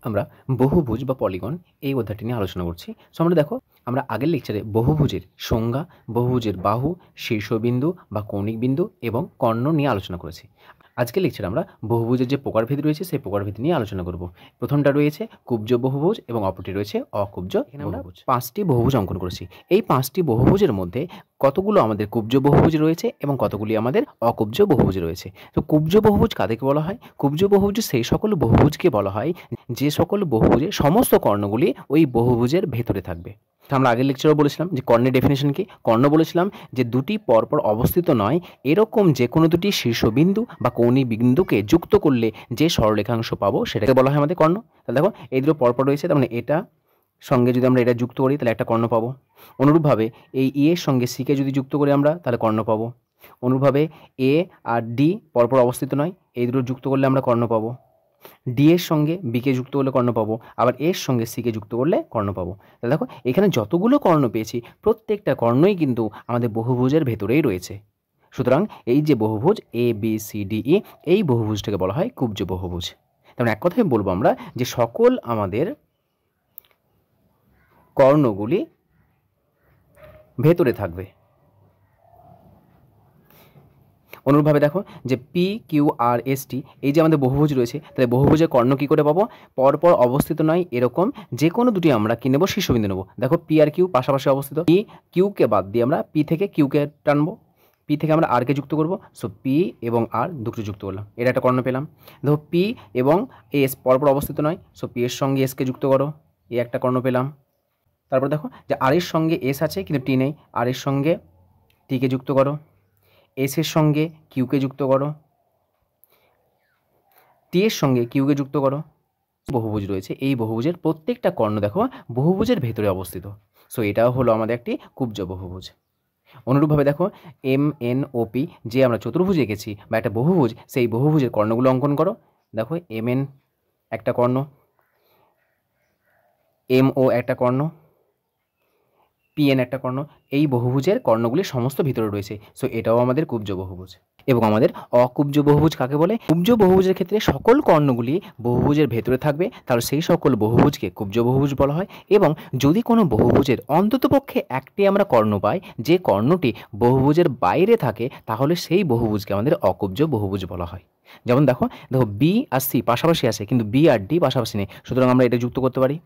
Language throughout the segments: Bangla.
আমরা বহুভুজ বা পলিগন এই অধ্যায়টি নিয়ে আলোচনা করছি। সো আমরা দেখো, আমরা আগের লেকচারে বহুভুজের সংজ্ঞা, বহুভুজের বাহু, শীর্ষবিন্দু বা কৌণিক বিন্দু এবং কর্ণ নিয়ে আলোচনা করেছি। আজকের লেকচারে আমরা বহুভুজের যে প্রকারভেদ রয়েছে সেই প্রকারভেদ নিয়ে আলোচনা করব। প্রথমটা রয়েছে কুব্জ বহুভুজ এবং অপরটি রয়েছে অকুব্জ বহুভুজ। 5টি বহুভুজ অঙ্কন করেছি। এই 5টি বহুভুজের মধ্যে কতগুলো আমাদের কুব্জ বহুভুজ রয়েছে এবং কতগুলি আমাদের অকুব্জ বহুভুজ রয়েছে। তো কুব্জ বহুভুজ কাদেরকে বলা হয়? কুব্জ বহুভুজ সেই সকল বহুভুজকে বলা হয় যে সকল বহুভুজের সমস্ত কর্ণগুলি ওই বহুভুজের ভেতরে থাকবে। আমরা আগের লেকচারে বলেছিলাম যে কর্ণের ডেফিনেশন কি। কর্ণ বলেছিলাম যে দুটি পরপর অবস্থিত নয় এরকম যে কোনো দুটি শীর্ষবিন্দু বা কৌণিক বিন্দুকে যুক্ত করলে যে সরলরেখাংশ পাবো সেটাকে বলা হয় আমাদের কর্ণ। তাহলে দেখো এই দুটো পরপর রয়েছে, তার মানে এটা সঙ্গে যদি আমরা এটা যুক্ত করি তাহলে একটা কর্ণ পাবো। অনুরূপভাবে এই ই এর সঙ্গে সিকে যদি যুক্ত করি আমরা তাহলে কর্ণ পাবো। অনুরূপভাবে এ আর ডি পরপর অবস্থিত নয়, এই দুটো যুক্ত করলে আমরা কর্ণ পাবো। ডি এর সঙ্গে বিকে যুক্ত করলে কর্ণ পাবো, আবার এর সঙ্গে সিকে যুক্ত করলে কর্ণ পাবো। তাহলে দেখো এখানে যতগুলো কর্ণ পেয়েছি প্রত্যেকটা কর্ণই কিন্তু আমাদের বহুভুজের ভেতরেই রয়েছে। সুতরাং এই যে বহুভুজ এ বি সি ডি ই, এই বহুভুজটাকে বলা হয় কুব্জ বহুভুজ। তেমন এক কথায় বলবো আমরা যে সকল আমাদের কর্ণগুলি ভেতরে থাকবে। অনুরূপভাবে দেখো যে P Q R S T এই যে আমাদের বহুভুজ রয়েছে, তাহলে বহুভুজের কর্ণ কী করে পাবো? পরপর অবস্থিত নয় এরকম যে কোনো দুটি আমরা কী নেবো? শীর্ষবিন্দু নেবো। দেখো পি আর কিউ পাশাপাশি অবস্থিত, পি কিউকে বাদ দিয়ে আমরা পি থেকে কিউকে টানবো, পি থেকে আমরা আরকে যুক্ত করবো। সো পি এবং আর দুটো যুক্ত করলাম, এর একটা কর্ণ পেলাম। দেখো পি এবং এস পরপর অবস্থিত নয়, সো পি এর সঙ্গে এসকে যুক্ত করো, এ একটা কর্ণ পেলাম। তারপর দেখো যে আর এর সঙ্গে এস আছে কিন্তু টি নেই, আর এর সঙ্গে টিকে যুক্ত করো, এস এর সঙ্গে কিউকে যুক্ত করো, টি এর সঙ্গে কিউকে যুক্ত করো। বহুভুজ রয়েছে, এই বহুভুজের প্রত্যেকটা কর্ণ দেখো বহুভুজের ভেতরে অবস্থিত। সো এটাও হলো আমাদের একটি কুব্জ বহুভুজ। অনুরূপভাবে দেখো এম এন ও পি যে আমরা চতুর্ভুজ এঁকেছি বা একটা বহুভুজ, সেই বহুভুজের কর্ণগুলো অঙ্কন করো। দেখো এম এন একটা কর্ণ, এম ও একটা কর্ণ, পিএন একটা কর্ণ। এই বহুভুজের কর্ণগুলি সমস্ত ভিতরে রয়েছে। সো এটাও আমাদের কুব্জ বহুভুজ। এবং আমাদের অকুব্জ বহুভুজ কাকে বলে? কুব্জ বহুভুজের ক্ষেত্রে সকল কর্ণগুলি বহুভুজের ভেতরে থাকবে, তাহলে সেই সকল বহুভুজকে কুব্জ বহুভুজ বলা হয়। এবং যদি কোনো বহুভুজের অন্ততপক্ষে একটি আমরা কর্ণ পাই যে কর্ণটি বহুভুজের বাইরে থাকে, তাহলে সেই বহুভুজকে আমাদের অকুব্জ বহুভুজ বলা হয়। যেমন দেখো দেখো বি আর সি পাশাপাশি আছে কিন্তু বি আর ডি পাশাপাশি নেই, সুতরাং আমরা এটা যুক্ত করতে পারি।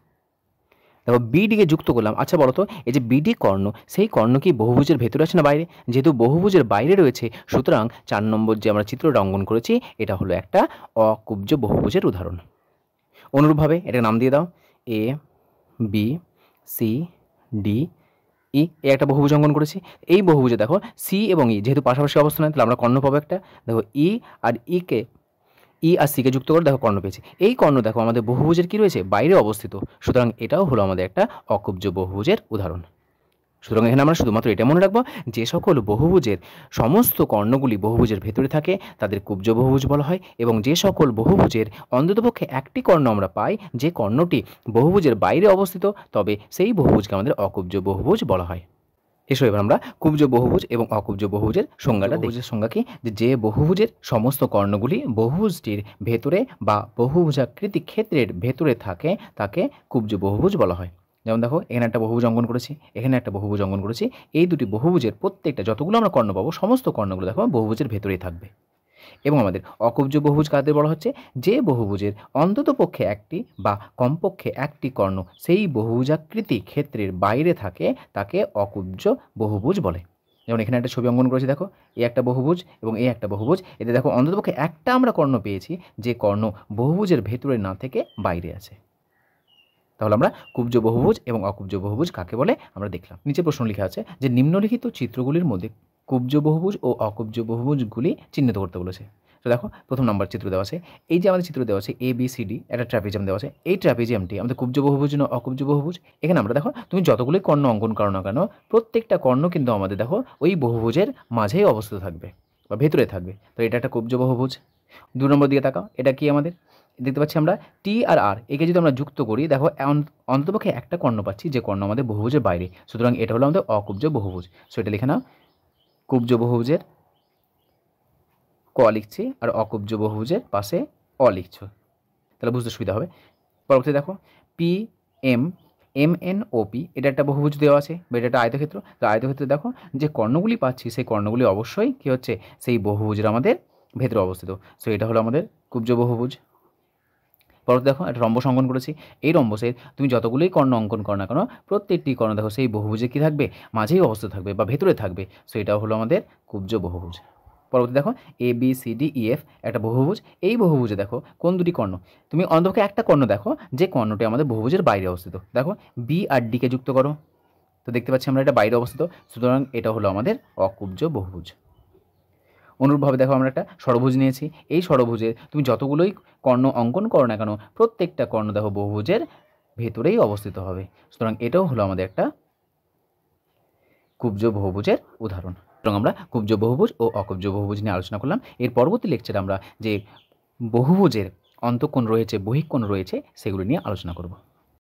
দেখো বিডিকে যুক্ত করলাম। আচ্ছা বলো তো, এই যে বিডি কর্ণ, সেই কর্ণ কি বহুভুজের ভেতরে আছে না বাইরে? যেহেতু বহুভুজের বাইরে রয়েছে, সুতরাং 4 নম্বর যে আমরা চিত্রটা অঙ্কন করেছি এটা হলো একটা অকুব্জ বহুভুজের উদাহরণ। অনুরূপভাবে এটা নাম দিয়ে দাও এ বি সি ডি ই, এ একটা বহুভুজ অঙ্কন করেছি। এই বহুভুজে দেখো সি এবং ই যেহেতু পাশাপাশি অবস্থানে, তাহলে আমরা কর্ণ পাবো একটা। দেখো ই আর ইকে, ই আর সিকে যুক্ত করে দেখো কর্ণ পেয়েছি। এই কর্ণ দেখো আমাদের বহুভুজের কি রয়েছে? বাইরে অবস্থিত। সুতরাং এটাও হলো আমাদের একটা অকুব্জ বহুভুজের উদাহরণ। সুতরাং এখানে আমরা শুধুমাত্র এটা মনে রাখবো যে সকল বহুভুজের সমস্ত কর্ণগুলি বহুভুজের ভেতরে থাকে তাদের কুব্জ বহুভুজ বলা হয়, এবং যে সকল বহুভুজের অন্ততপক্ষে একটি কর্ণ আমরা পাই যে কর্ণটি বহুভুজের বাইরে অবস্থিত, তবে সেই বহুভুজকে আমাদের অকুব্জ বহুভুজ বলা হয়। এসো এবার আমরা কুব্জ বহুভুজ এবং অকুব্জ বহুভুজের সংজ্ঞাটা দেখি। সংজ্ঞা কি? যে বহুভুজের সমস্ত কর্ণগুলি বহুভুজটির ভেতরে বা বহুভুজাকৃতি ক্ষেত্রের ভেতরে থাকে তাকে কুব্জ বহুভুজ বলা হয়। যেমন দেখো এখানে একটা বহুভুজ অঙ্কন করেছি, এখানে একটা বহুভুজ অঙ্কন করেছি। এই দুটি বহুভুজের প্রত্যেকটা যতগুলো আমরা কর্ণ পাবো সমস্ত কর্ণগুলো দেখো বহুভুজের ভেতরেই থাকবে। এবং আমাদের অকুব্জ বহুভুজ কাদের বলা হচ্ছে? যে বহুভুজের অন্ততপক্ষে একটি বা কমপক্ষে একটি কর্ণ সেই বহুভুজাকৃতি ক্ষেত্রের বাইরে থাকে তাকে অকুব্জ বহুভুজ বলে। যেমন এখানে একটা ছবি অঙ্কন করেছি, দেখো এ একটা বহুভুজ এবং এ একটা বহুভুজ। এতে দেখো অন্ততপক্ষে একটা আমরা কর্ণ পেয়েছি যে কর্ণ বহুভুজের ভেতরে না থেকে বাইরে আছে। তাহলে আমরা কুব্জ বহুভুজ এবং অকুব্জ বহুভুজ কাকে বলে আমরা দেখলাম। নিচে প্রশ্ন লেখা আছে যে নিম্নলিখিত চিত্রগুলির মধ্যে কুব্জ বহুভুজ ও অকুব্জ বহুভুজগুলি চিহ্নিত করতে বলেছে। তো দেখো প্রথম নাম্বার চিত্র দেওয়া আছে, এই যে আমাদের চিত্র দেওয়া আছে এ বি সি ডি, একটা ট্র্যাপিজিয়াম দেওয়া আছে। এই ট্র্যাপিজিয়ামটি আমাদের কুব্জ বহুভুজ না অকুব্জ বহুভুজ? এখানে আমরা দেখো তুমি যতগুলোই কর্ণ অঙ্কন করো না কেন প্রত্যেকটা কর্ণ কিন্তু আমাদের দেখো ওই বহুভুজের মাঝেই অবস্থিত থাকবে বা ভেতরে থাকবে। তো এটা একটা কুব্জ বহুভুজ। 2 নম্বর দিকে তাকাও, এটা কি আমাদের দেখতে পাচ্ছি আমরা টি আর আর, একে যদি আমরা যুক্ত করি দেখো অন্ততপক্ষে একটা কর্ণ পাচ্ছি যে কর্ণ আমাদের বহুভুজের বাইরে, সুতরাং এটা হলো আমাদের অকুব্জ বহুভুজ। সো এটা লিখে নাও, কুব্জ বহুভুজের ক লিখছি আর অকুব্জ বহুভুজের পাশে অ লিখছ, তাহলে বুঝতে সুবিধা হবে। পরবর্তী দেখো P M M N O P, এটা একটা বহুভুজ দেওয়া আছে বা এটা একটা আয়তক্ষেত্র। তো আয়তক্ষেত্রে দেখো যে কর্ণগুলি পাচ্ছি সেই কর্ণগুলি অবশ্যই কী হচ্ছে, সেই বহুভুজের আমাদের ভেতরে অবস্থিত। সো এটা হলো আমাদের কুব্জ বহুভুজ। পরবর্তী দেখো একটা রম্বস অঙ্কন করেছি। এই রম্বসের তুমি যতগুলোই কর্ণ অঙ্কন করো না কেন, প্রত্যেকটি কর্ণ দেখো সেই বহুভুজে কী থাকবে, মাঝেই অবস্থিত থাকবে বা ভেতরে থাকবে। সো এটা হলো আমাদের কুব্জ বহুভুজ। পরবর্তী দেখো A B C D E F একটা বহুভুজ। এই বহুভুজে দেখো কোন দুটি কর্ণ, তুমি অন্তপক্ষে একটা কর্ণ দেখো যে কর্ণটি আমাদের বহুভুজের বাইরে অবস্থিত। দেখো বি আর ডিকে যুক্ত করো, তো দেখতে পাচ্ছি আমরা এটা বাইরে অবস্থিত, সুতরাং এটা হলো আমাদের অকুব্জ বহুভুজ। অনুরূপভাবে দেখো আমরা একটা ষড়ভুজ নিয়েছি। এই ষড়ভুজের তুমি যতগুলোই কর্ণ অঙ্কন করো না কেন, প্রত্যেকটা কর্ণ দেখো বহুভুজের ভেতরেই অবস্থিত হবে। সুতরাং এটাও হলো আমাদের একটা কুব্জ বহুভুজের উদাহরণ। এবং আমরা কুব্জ বহুভুজ ও অকুব্জ বহুভুজ নিয়ে আলোচনা করলাম। এর পরবর্তী লেকচারে আমরা যে বহুভুজের অন্তঃকোণ রয়েছে, বহিঃকোণ রয়েছে, সেগুলো নিয়ে আলোচনা করব।